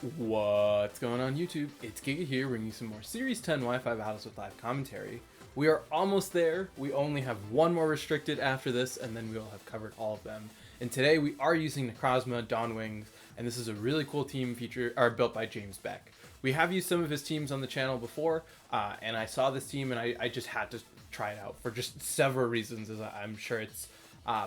What's going on YouTube? It's Giga here bringing you some more Series 10 Wi-Fi battles with live commentary. We are almost there. We only have one more restricted after this and then we will have covered all of them. And today we are using Necrozma Dawn Wings, and this is a really cool team built by James Baek. We have used some of his teams on the channel before, and I saw this team and I just had to try it out for just several reasons, as I'm sure it's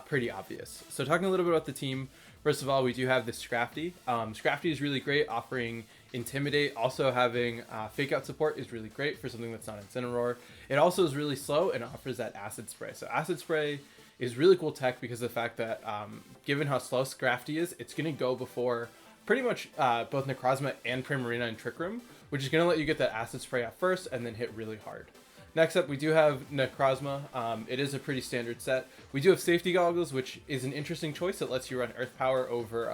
pretty obvious. So talking a little bit about the team, first of all, we do have this Scrafty. Scrafty is really great, offering Intimidate. Also having Fake Out support is really great for something that's not Incineroar. It also is really slow and offers that Acid Spray. So Acid Spray is really cool tech because of the fact that given how slow Scrafty is, it's going to go before pretty much both Necrozma and Primarina and Trick Room, which is going to let you get that Acid Spray at first and then hit really hard. Next up, we do have Necrozma. It is a pretty standard set. We do have Safety Goggles, which is an interesting choice that lets you run Earth Power over,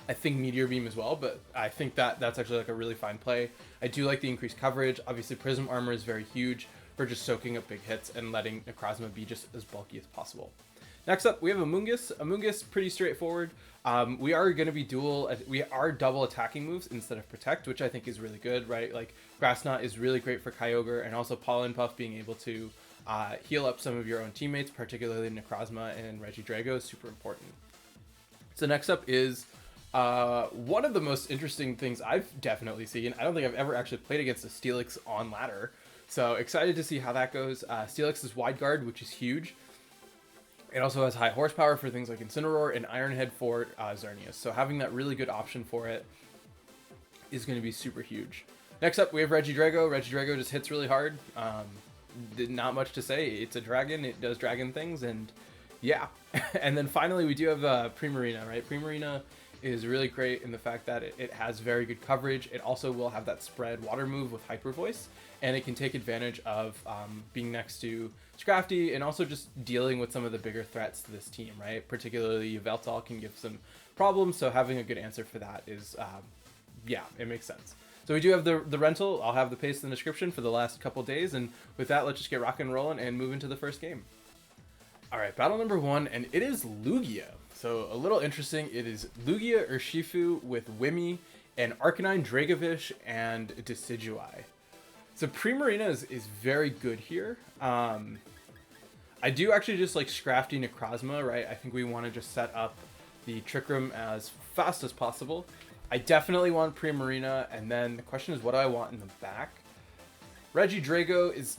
I think, Meteor Beam as well, but I think that's actually like a really fine play. I do like the increased coverage. Obviously, Prism Armor is very huge for just soaking up big hits and letting Necrozma be just as bulky as possible. Next up, we have Amoonguss. Amoonguss, pretty straightforward. We are going to be double attacking moves instead of Protect, which I think is really good, right? Like, Grass Knot is really great for Kyogre, and also Pollen Puff being able to heal up some of your own teammates, particularly Necrozma and Regidrago, is super important. So next up is one of the most interesting things I've definitely seen. I don't think I've ever actually played against a Steelix on ladder, so excited to see how that goes. Steelix is Wide Guard, which is huge. It also has high horsepower for things like Incineroar and Iron Head for Xerneas. So having that really good option for it is going to be super huge. Next up, we have Regidrago. Regidrago just hits really hard. Not much to say. It's a dragon. It does dragon things, and yeah. And then finally, we do have Primarina, right? Primarina is really great in the fact that it has very good coverage. It also will have that spread water move with Hyper Voice, and it can take advantage of being next to Scrafty and also just dealing with some of the bigger threats to this team, right? Particularly Yveltal can give some problems, so having a good answer for that is, yeah, it makes sense. So we do have the rental. I'll have the paste in the description for the last couple days, and with that, let's just get rockin' and rolling and move into the first game. All right, battle number one, and it is Lugia. So a little interesting, it is Lugia Urshifu with Wimmy and Arcanine Dragovish and Decidueye. So Primarina is very good here. I do actually just like Scrafty Necrozma, right? I think we want to just set up the Trick Room as fast as possible. I definitely want Primarina, and then the question is, what do I want in the back? Regidrago is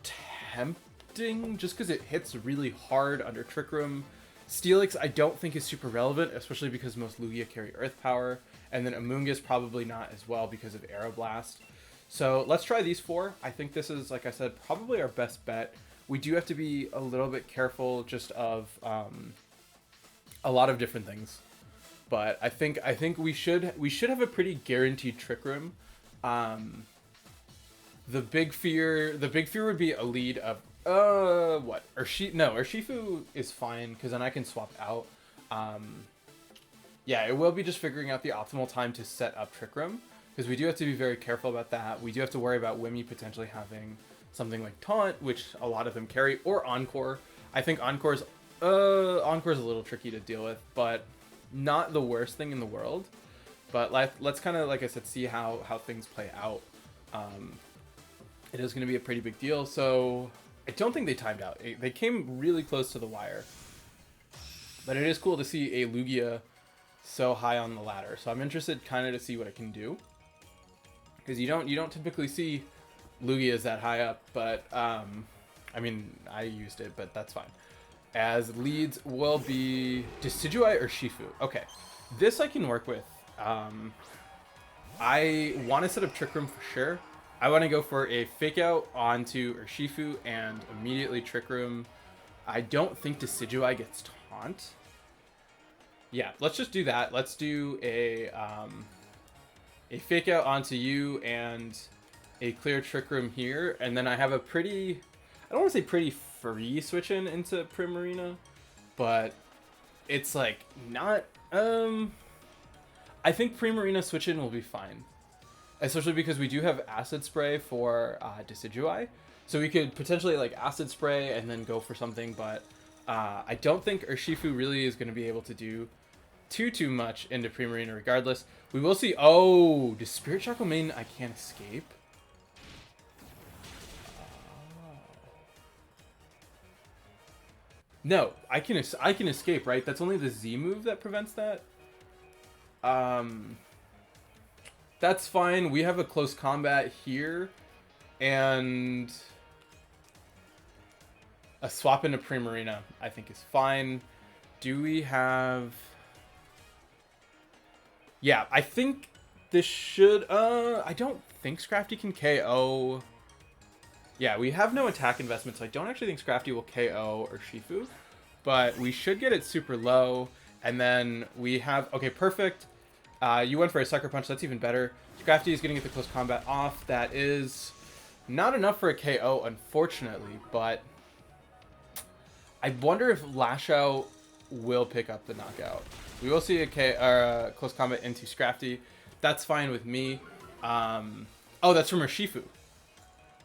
tempting just because it hits really hard under Trick Room. Steelix I don't think is super relevant, especially because most Lugia carry Earth Power, and then Amoonguss probably not as well because of Aeroblast. So let's try these four. I think this is, like I said, probably our best bet. We do have to be a little bit careful just of a lot of different things, but I think we should have a pretty guaranteed Trick Room. The big fear would be a lead of what? Urshifu is fine because then I can swap out. Yeah, it will be just figuring out the optimal time to set up Trick Room, because we do have to be very careful about that. We do have to worry about Wimmy potentially having something like Taunt, which a lot of them carry, or Encore. I think Encore's a little tricky to deal with, but not the worst thing in the world. But let's kind of, like I said, see how things play out. It is going to be a pretty big deal, so I don't think they timed out. They came really close to the wire. But it is cool to see a Lugia so high on the ladder. So I'm interested kind of to see what it can do, because you don't typically see Lugias that high up, but I mean, I used it, but that's fine. As leads will be Decidueye or Shifu. Okay, this I can work with. I want to set up Trick Room for sure. I want to go for a Fake Out onto Urshifu and immediately Trick Room. I don't think Decidueye gets Taunt. Yeah, let's just do that. Let's do a Fake Out onto you and a clear Trick Room here, and then I have a pretty, I don't want to say pretty free switch into Primarina, but it's like not, I think Primarina switch in will be fine, especially because we do have Acid Spray for Decidueye, so we could potentially like Acid Spray and then go for something, but I don't think Urshifu really is going to be able to do too much into Primarina regardless. We will see. Oh, does Spirit Shackle mean I can't escape? No, I can escape, right? That's only the Z move that prevents that. That's fine. We have a close combat here, and a swap into Primarina I think is fine. Do we have... Yeah, I think this should... I don't think Scrafty can KO... Yeah, we have no attack investment, so I don't actually think Scrafty will KO or Shifu. But we should get it super low. And then we have... Okay, perfect. You went for a Sucker Punch. That's even better. Scrafty is going to get the close combat off. That is not enough for a KO, unfortunately. But I wonder if Lash Out will pick up the knockout. We will see a close combat into Scrafty. That's fine with me. Oh, that's from Urshifu.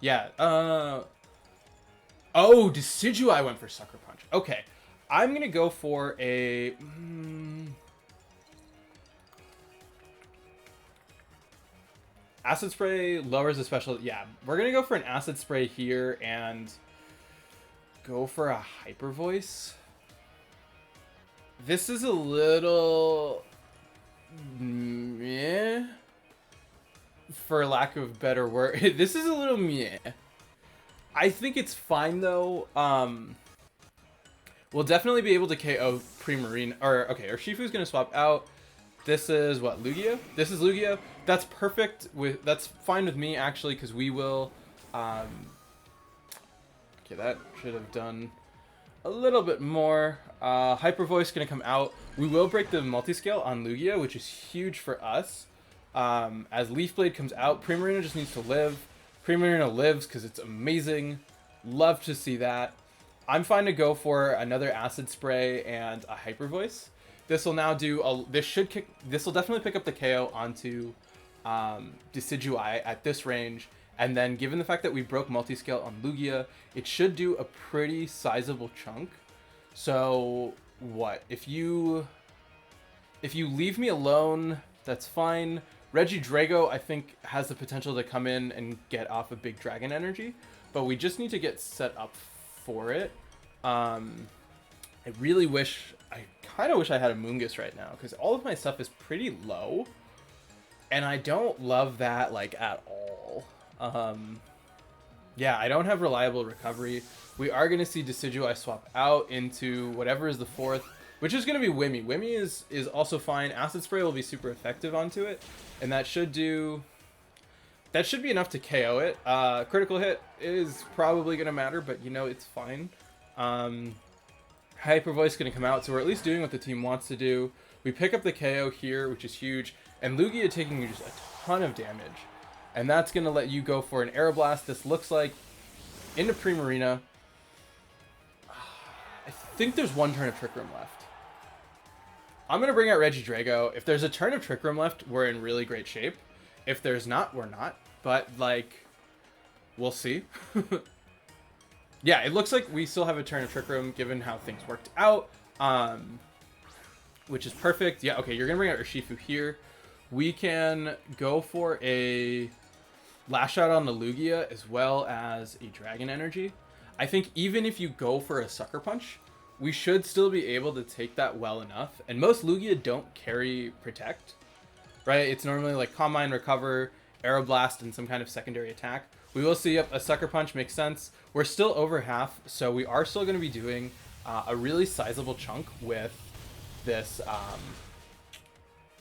Yeah. Oh, Decidueye went for Sucker Punch. Okay. I'm going to go for a... Acid Spray lowers the special... Yeah, we're going to go for an Acid Spray here and go for a Hyper Voice. This is a little... meh. For lack of a better word. This is a little meh. I think it's fine, though. We'll definitely be able to KO Primarina. Or, okay, Urshifu's going to swap out. This is, what, Lugia? This is Lugia. That's perfect. That's fine with me, actually, because we will... okay, that should have done a little bit more. Hyper Voice going to come out. We will break the multiscale on Lugia, which is huge for us. As Leaf Blade comes out, Primarina just needs to live. Primarina lives because it's amazing. Love to see that. I'm fine to go for another Acid Spray and a Hyper Voice. This will now do this will definitely pick up the KO onto Decidueye at this range. And then given the fact that we broke multiscale on Lugia, it should do a pretty sizable chunk. So what? If you leave me alone, that's fine. Regidrago, I think, has the potential to come in and get off a big dragon energy, but we just need to get set up for it. I really wish, I kind of wish I had a Moongus right now, because all of my stuff is pretty low, and I don't love that, like, at all. Yeah, I don't have reliable recovery. We are going to see Decidueye swap out into whatever is the fourth, which is going to be Wimmy. Wimmy is also fine. Acid Spray will be super effective onto it, and that should be enough to KO it. Critical hit is probably going to matter, but you know, it's fine. Hyper Voice going to come out, so we're at least doing what the team wants to do. We pick up the KO here, which is huge, and Lugia taking just a ton of damage. And that's going to let you go for an Aeroblast. This looks like into Primarina. I think there's one turn of Trick Room left. I'm going to bring out Regidrago. If there's a turn of Trick Room left, we're in really great shape. If there's not, we're not. But, like, we'll see. Yeah, it looks like we still have a turn of Trick Room, given how things worked out. Which is perfect. Yeah, okay, you're going to bring out Urshifu here. We can go for a Lash Out on the Lugia, as well as a Dragon Energy. I think even if you go for a Sucker Punch, we should still be able to take that well enough. And most Lugia don't carry Protect, right? It's normally like Calm Mind, Recover, Aeroblast, and some kind of secondary attack. We will see a Sucker Punch makes sense. We're still over half, so we are still going to be doing a really sizable chunk with this.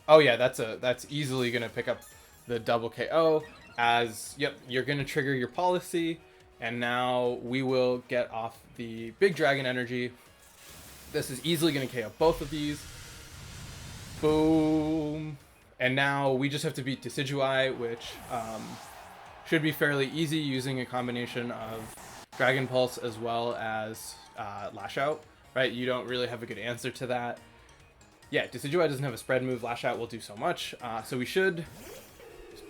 Oh yeah, that's easily going to pick up the double KO. As, yep, you're going to trigger your Policy, and now we will get off the big Dragon Energy. This is easily going to KO both of these. Boom. And now we just have to beat Decidueye, which should be fairly easy using a combination of Dragon Pulse as well as Lash Out, right? You don't really have a good answer to that. Yeah, Decidueye doesn't have a spread move. Lash Out will do so much. So we should,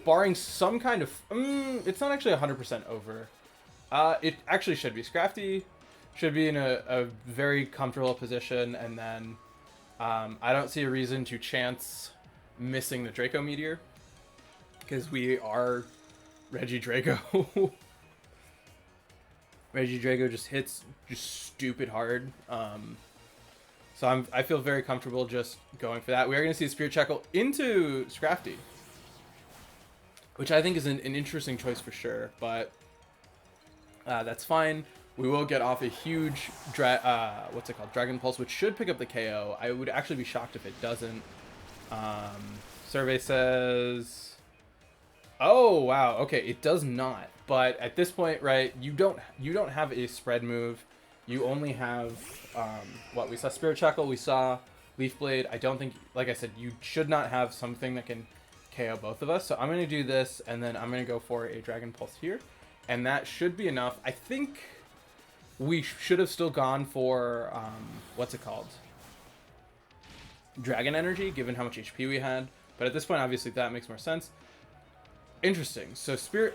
barring some kind of... it's not actually 100% over. It actually should be. Scrafty should be in a very comfortable position, and then I don't see a reason to chance missing the Draco Meteor, because we are Regidrago. Regidrago just hits just stupid hard. So I feel very comfortable just going for that. We are going to see a Spirit Shackle into Scrafty, which I think is an interesting choice for sure, but that's fine. We will get off a huge Dragon Pulse, which should pick up the KO. I would actually be shocked if it doesn't. Survey says, oh wow, okay, it does not. But at this point, right, you don't have a spread move. You only have what we saw, Spirit Shackle, we saw Leaf Blade. I don't think, like I said, you should not have something that can KO both of us. So I'm going to do this, and then I'm going to go for a Dragon Pulse here, and that should be enough. I think we should have still gone for Dragon Energy, given how much HP we had. But at this point, obviously, that makes more sense. Interesting. So Spirit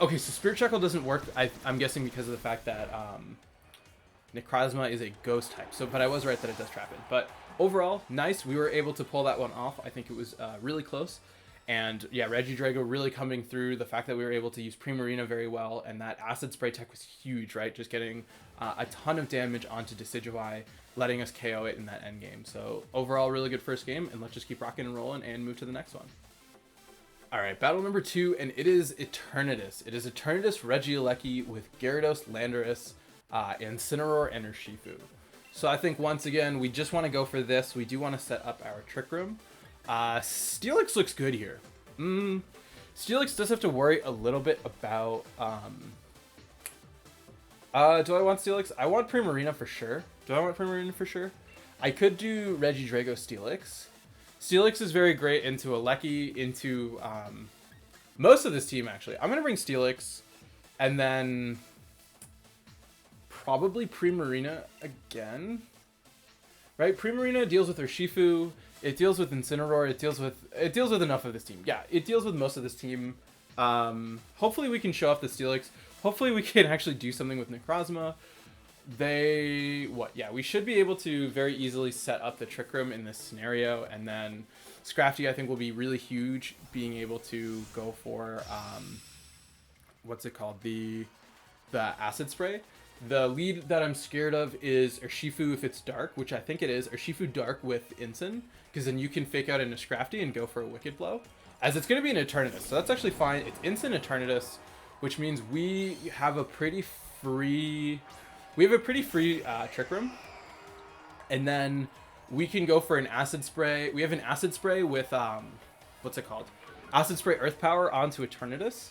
Shackle doesn't work, I'm guessing, because of the fact that Necrozma is a ghost type. So, but I was right that it does trap it. But overall, nice. We were able to pull that one off. I think it was really close. And yeah, Regidrago really coming through. The fact that we were able to use Primarina very well, and that Acid Spray tech was huge, right? Just getting a ton of damage onto Decidueye, letting us KO it in that end game. So overall, really good first game, and let's just keep rocking and rolling and move to the next one. All right, battle number 2, and it is Eternatus. It is Eternatus Regieleki with Gyarados, Landorus, Incineroar, and Urshifu. So I think once again, we just want to go for this. We do want to set up our Trick Room. Steelix looks good here. Steelix does have to worry a little bit about... do I want Steelix? I want Primarina for sure. Do I want Primarina for sure? I could do Regidrago Steelix. Steelix is very great into Aleki, into most of this team, actually. I'm going to bring Steelix, and then probably Primarina again. Right? Primarina deals with Urshifu. It deals with Incineroar. It deals with enough of this team. Yeah, it deals with most of this team. Hopefully we can show off the Steelix. Hopefully we can actually do something with Necrozma. We should be able to very easily set up the Trick Room in this scenario, and then Scrafty, I think, will be really huge, being able to go for the Acid Spray. The lead that I'm scared of is Urshifu if it's dark, which I think it is. Urshifu dark with Incin, because then you can fake out into Scrafty and go for a Wicked Blow, as it's going to be an Eternatus, so that's actually fine. It's Incin Eternatus, which means we have a pretty free Trick Room, and then we can go for an Acid Spray. We have an Acid Spray with Acid Spray Earth Power onto Eternatus,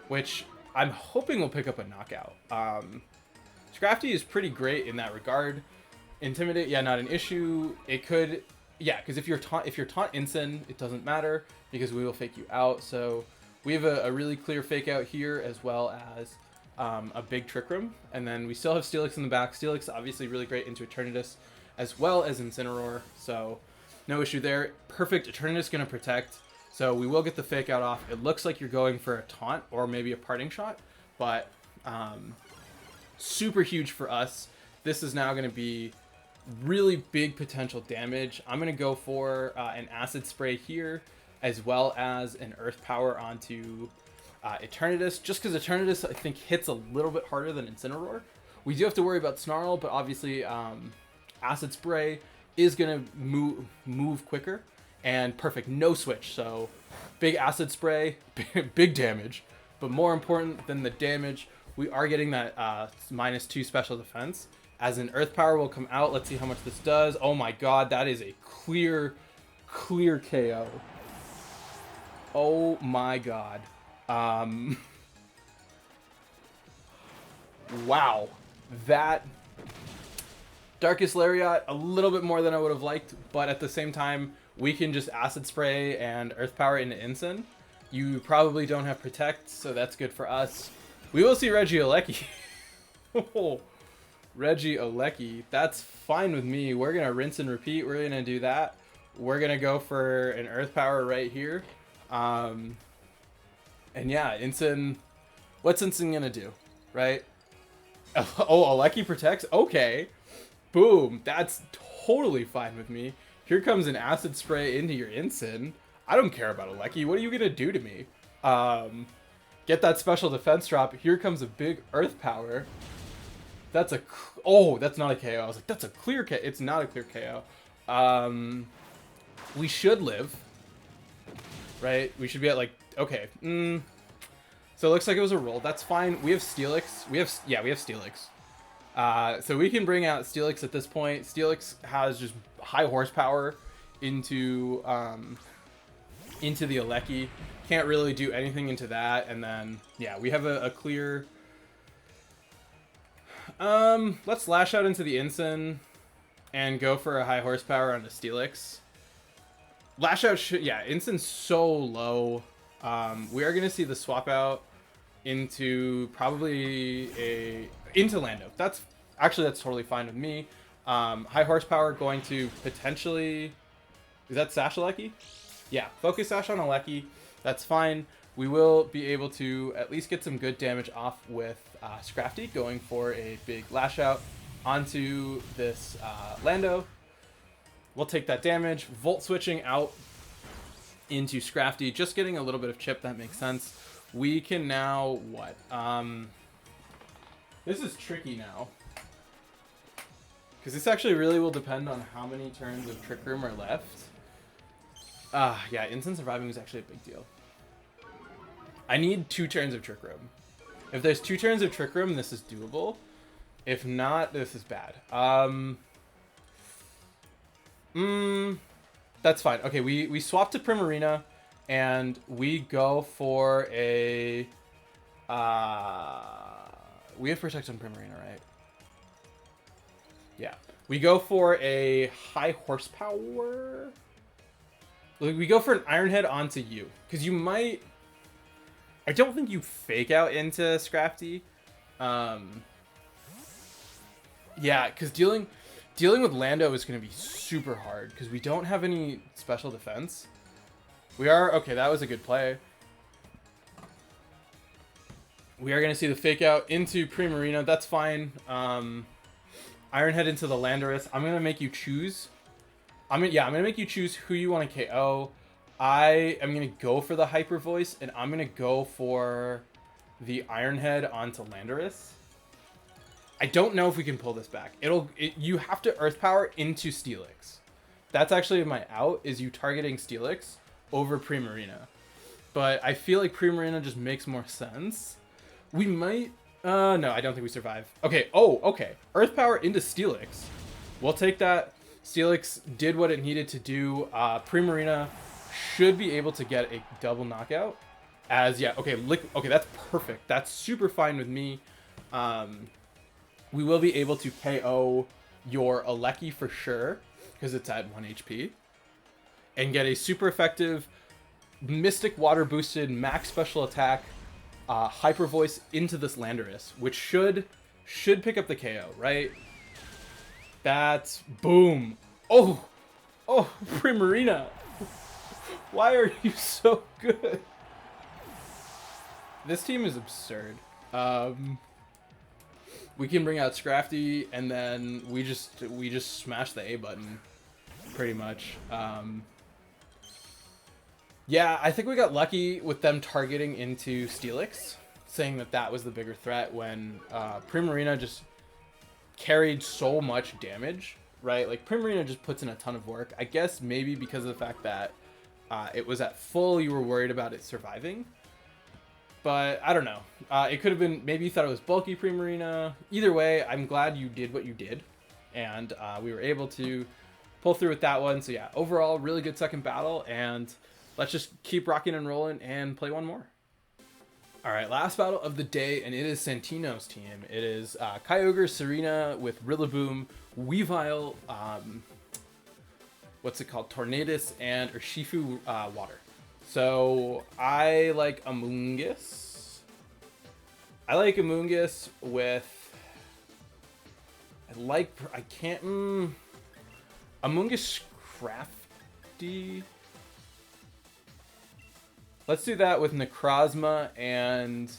which I'm hoping will pick up a knockout. Scrafty is pretty great in that regard. Intimidate, yeah, not an issue. It could, yeah, because if you're taunt Incin, it doesn't matter because we will fake you out. So we have a really clear fake out here, as well as a big Trick Room, and then we still have Steelix in the back. Steelix obviously really great into Eternatus, as well as Incineroar, so no issue there. Perfect. Eternatus gonna protect, so we will get the fake out off. It looks like you're going for a taunt or maybe a parting shot, but super huge for us. This is now gonna be really big potential damage. I'm gonna go for an Acid Spray here, as well as an Earth Power onto Eternatus, just because Eternatus, I think, hits a little bit harder than Incineroar. We do have to worry about Snarl, but obviously Acid Spray is going to move quicker, and perfect, no switch. So big Acid Spray, big damage, but more important than the damage, we are getting that -2 special defense, as an Earth Power will come out. Let's see how much this does. Oh my god, that is a clear KO. Oh my god. Wow, that Darkest Lariat, a little bit more than I would have liked, but at the same time, we can just Acid Spray and Earth Power into Incin. You probably don't have Protect, so that's good for us. We will see Regieleki. Regieleki, that's fine with me. We're gonna rinse and repeat. We're gonna do that. We're gonna go for an Earth Power right here. And yeah, Incin, what's Incin gonna do, right? Oh, Aleki protects? Okay. Boom. That's totally fine with me. Here comes an acid spray into your Ensign. I don't care about Aleki. What are you gonna do to me? Get that special defense drop. Here comes a big Earth Power. That's a... Oh, that's not a KO. I was like, that's a clear KO. It's not a clear KO. We should live. Right? We should be at like... Okay. So it looks like it was a roll. That's fine. We have Steelix. We have Steelix. So we can bring out Steelix at this point. Steelix has just high horsepower into the Aleki. Can't really do anything into that. And then, yeah, we have a clear... let's lash out into the Ensign and go for a high horsepower on the Steelix. Lash out should... Yeah, Ensign's so low. We are going to see the swap out into probably into Lando. That's totally fine with me. High horsepower going to potentially... Is that Sash Aleki? Yeah, focus Sash on Aleki. That's fine. We will be able to at least get some good damage off with Scrafty going for a big lash out onto this Lando. We'll take that damage. Volt switching out into Scrafty. Just getting a little bit of chip. That makes sense. We can now... What? This is tricky now. Because this actually really will depend on how many turns of Trick Room are left. Yeah, instant surviving is actually a big deal. I need 2 turns of Trick Room. If there's 2 turns of Trick Room, this is doable. If not, this is bad. That's fine. Okay, we swap to Primarina, and we go for a... we have Protect on Primarina, right? Yeah. We go for a high horsepower... We go for an Iron Head onto you. Because you might... I don't think you fake out into Scrafty. Yeah, because dealing with Lando is going to be super hard. Because we don't have any special defense. We are... Okay, that was a good play. We are going to see the fake out into Primarina. That's fine. Iron Head into the Landorus. I'm going to make you choose. I'm gonna make you choose who you want to KO. I am gonna go for the Hyper Voice, and I'm gonna go for the Iron Head onto Landorus. I don't know if we can pull this back. You have to Earth Power into Steelix. That's actually my out, is you targeting Steelix over Primarina. But I feel like Primarina just makes more sense. We might... no, I don't think we survive. Okay, okay. Earth Power into Steelix. We'll take that. Steelix did what it needed to do. Primarina should be able to get a double knockout. Okay, that's perfect. That's super fine with me. We will be able to KO your Aleki for sure, because it's at 1 HP. And get a super effective Mystic Water boosted max special attack Hyper Voice into this Landorus, which should pick up the KO, right? That's boom. Oh, Primarina. Why are you so good? This team is absurd. We can bring out Scrafty, and then we just smash the A button, pretty much. Yeah, I think we got lucky with them targeting into Steelix, saying that was the bigger threat when Primarina just carried so much damage, right? Like, Primarina just puts in a ton of work. I guess maybe because of the fact that it was at full, you were worried about it surviving. But I don't know. It could have been, maybe you thought it was bulky Primarina. Either way, I'm glad you did what you did. And we were able to pull through with that one. So yeah, overall, really good second battle. And let's just keep rocking and rolling and play one more. All right, last battle of the day, and it is Santino's team. It is Kyogre, Serena with Rillaboom, Weavile, what's it called? Tornadus, and Urshifu Water. So I like Amoonguss. with... Amoonguss Scrafty. Let's do that with Necrozma, and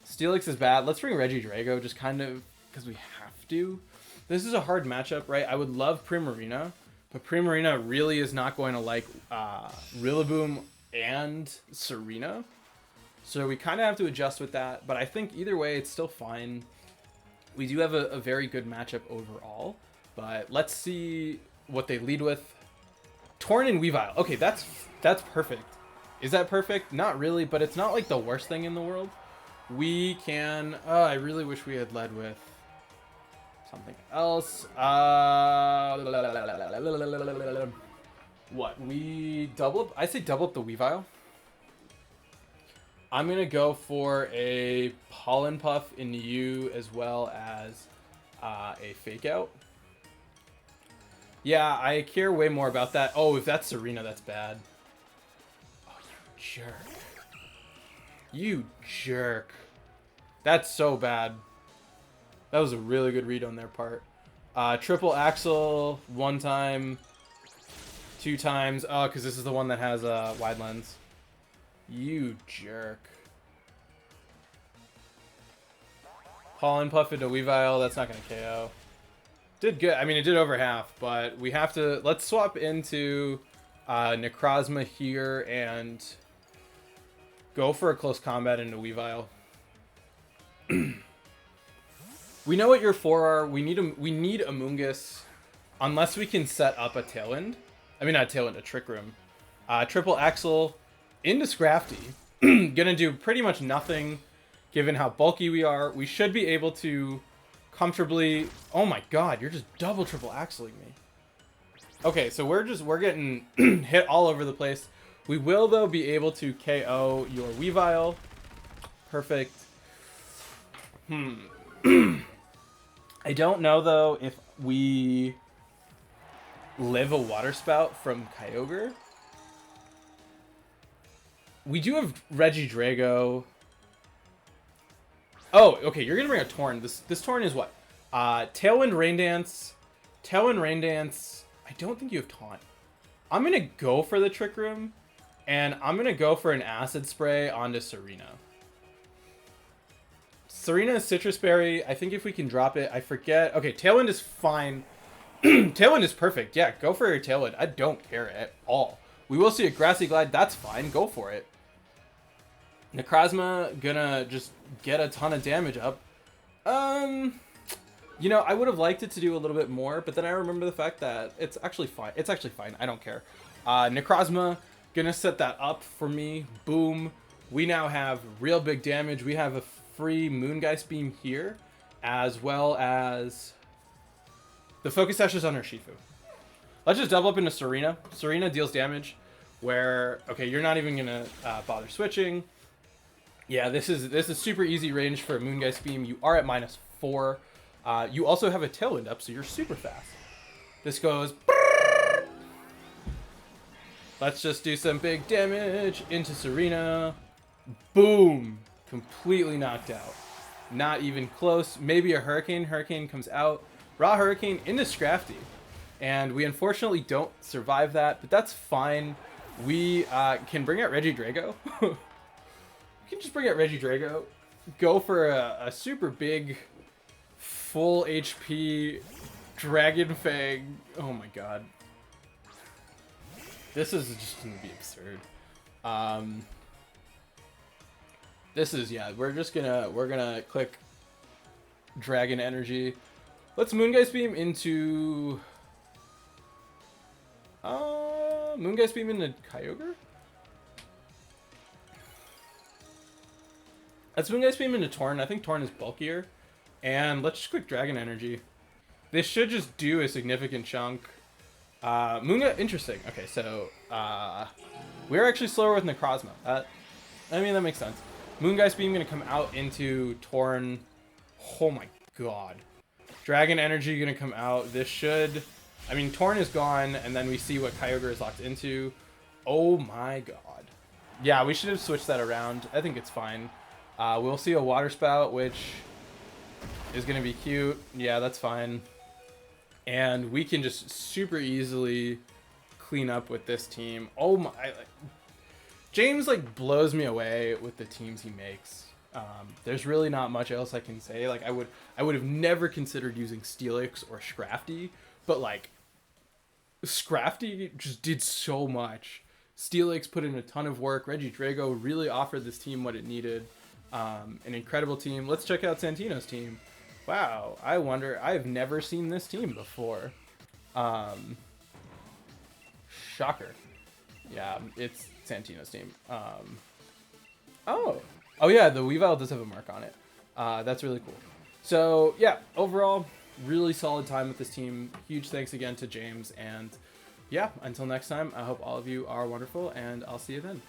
Steelix is bad. Let's bring Regidrago just kind of because we have to. This is a hard matchup, right? I would love Primarina But Primarina really is not going to like Rillaboom and Serena. So we kind of have to adjust with that. But I think either way, it's still fine. We do have a very good matchup overall. But let's see what they lead with. Torn and Weavile. Okay, that's perfect. Is that perfect? Not really, but it's not like the worst thing in the world. We can... I really wish we had led with something else. What? We double up? I say double up the Weavile. I'm going to go for a Pollen Puff into you as well as a Fake Out. Yeah, I care way more about that. Oh, if that's Serena, that's bad. Oh, you jerk. You jerk. That's so bad. That was a really good read on their part. Triple Axle, 1 time, 2 times. Oh, because this is the one that has a wide lens. You jerk. Pollen Puff into Weavile, that's not going to KO. Did good. I mean, it did over half, but we have to... Let's swap into Necrozma here and go for a close combat into Weavile. We know what your 4 are. We need a Moongus unless we can set up a Tailwind. I mean, not a Tailwind, a Trick Room. Triple Axle into Scrafty. Gonna do pretty much nothing given how bulky we are. We should be able to comfortably... Oh my god, you're just double triple axling me. Okay, so we're getting hit all over the place. We will, though, be able to KO your Weavile. Perfect. I don't know, though, if we live a Water Spout from Kyogre. We do have Regidrago. Oh, okay, you're going to bring a Torn. This Torn is what? Tailwind Rain Dance. Tailwind Rain Dance. I don't think you have Taunt. I'm going to go for the Trick Room. And I'm going to go for an Acid Spray onto Serena. Serena is Citrus Berry. I think if we can drop it, I forget. Okay, Tailwind is fine. Tailwind is perfect. Yeah, go for your Tailwind. I don't care at all. We will see a Grassy Glide. That's fine. Go for it. Necrozma gonna just get a ton of damage up. You know, I would have liked it to do a little bit more, but then I remember the fact that it's actually fine. It's actually fine. I don't care. Necrozma gonna set that up for me. Boom. We now have real big damage. We have a free Moongeist Beam here, as well as the Focus Sash is on Urshifu. Let's just double up into Serena. Serena deals damage where, okay, you're not even gonna bother switching. Yeah, this is super easy range for a Moongeist Beam. You are at -4. You also have a Tailwind up, so you're super fast. This goes... Let's just do some big damage into Serena. Boom! Completely knocked out. Not even close. Maybe a Hurricane. Hurricane comes out. Raw Hurricane into Scrafty. And we unfortunately don't survive that, but that's fine. We can bring out Regidrago. We can just bring out Regidrago. Go for a super big, full HP Dragon Fang. Oh my god. This is just going to be absurd. This is, yeah, we're gonna click Dragon Energy. Let's Moongeist Beam into... Moongeist Beam into Kyogre? Let's Moongeist Beam into Torn. I think Torn is bulkier. And let's just click Dragon Energy. This should just do a significant chunk. Interesting. Okay, so we're actually slower with Necrozma. I mean, that makes sense. Moongeist Beam gonna come out into Torn. Oh my god. Dragon Energy gonna come out. This should... I mean, Torn is gone, and then we see what Kyogre is locked into. Oh my god. Yeah, we should have switched that around. I think it's fine. We'll see a Water Spout, which is going to be cute. Yeah, that's fine. And we can just super easily clean up with this team. Oh my... James, like, blows me away with the teams he makes. There's really not much else I can say. Like, I would have never considered using Steelix or Scrafty, but, like, Scrafty just did so much. Steelix put in a ton of work. Reggie Drago really offered this team what it needed. An incredible team. Let's check out Santino's team. Wow, I wonder, I've never seen this team before. Shocker. Yeah, it's Santino's team. Oh yeah, the Weavile does have a mark on it. That's really cool. So yeah, overall, really solid time with this team. Huge thanks again to James, and yeah, until next time, I hope all of you are wonderful, and I'll see you then.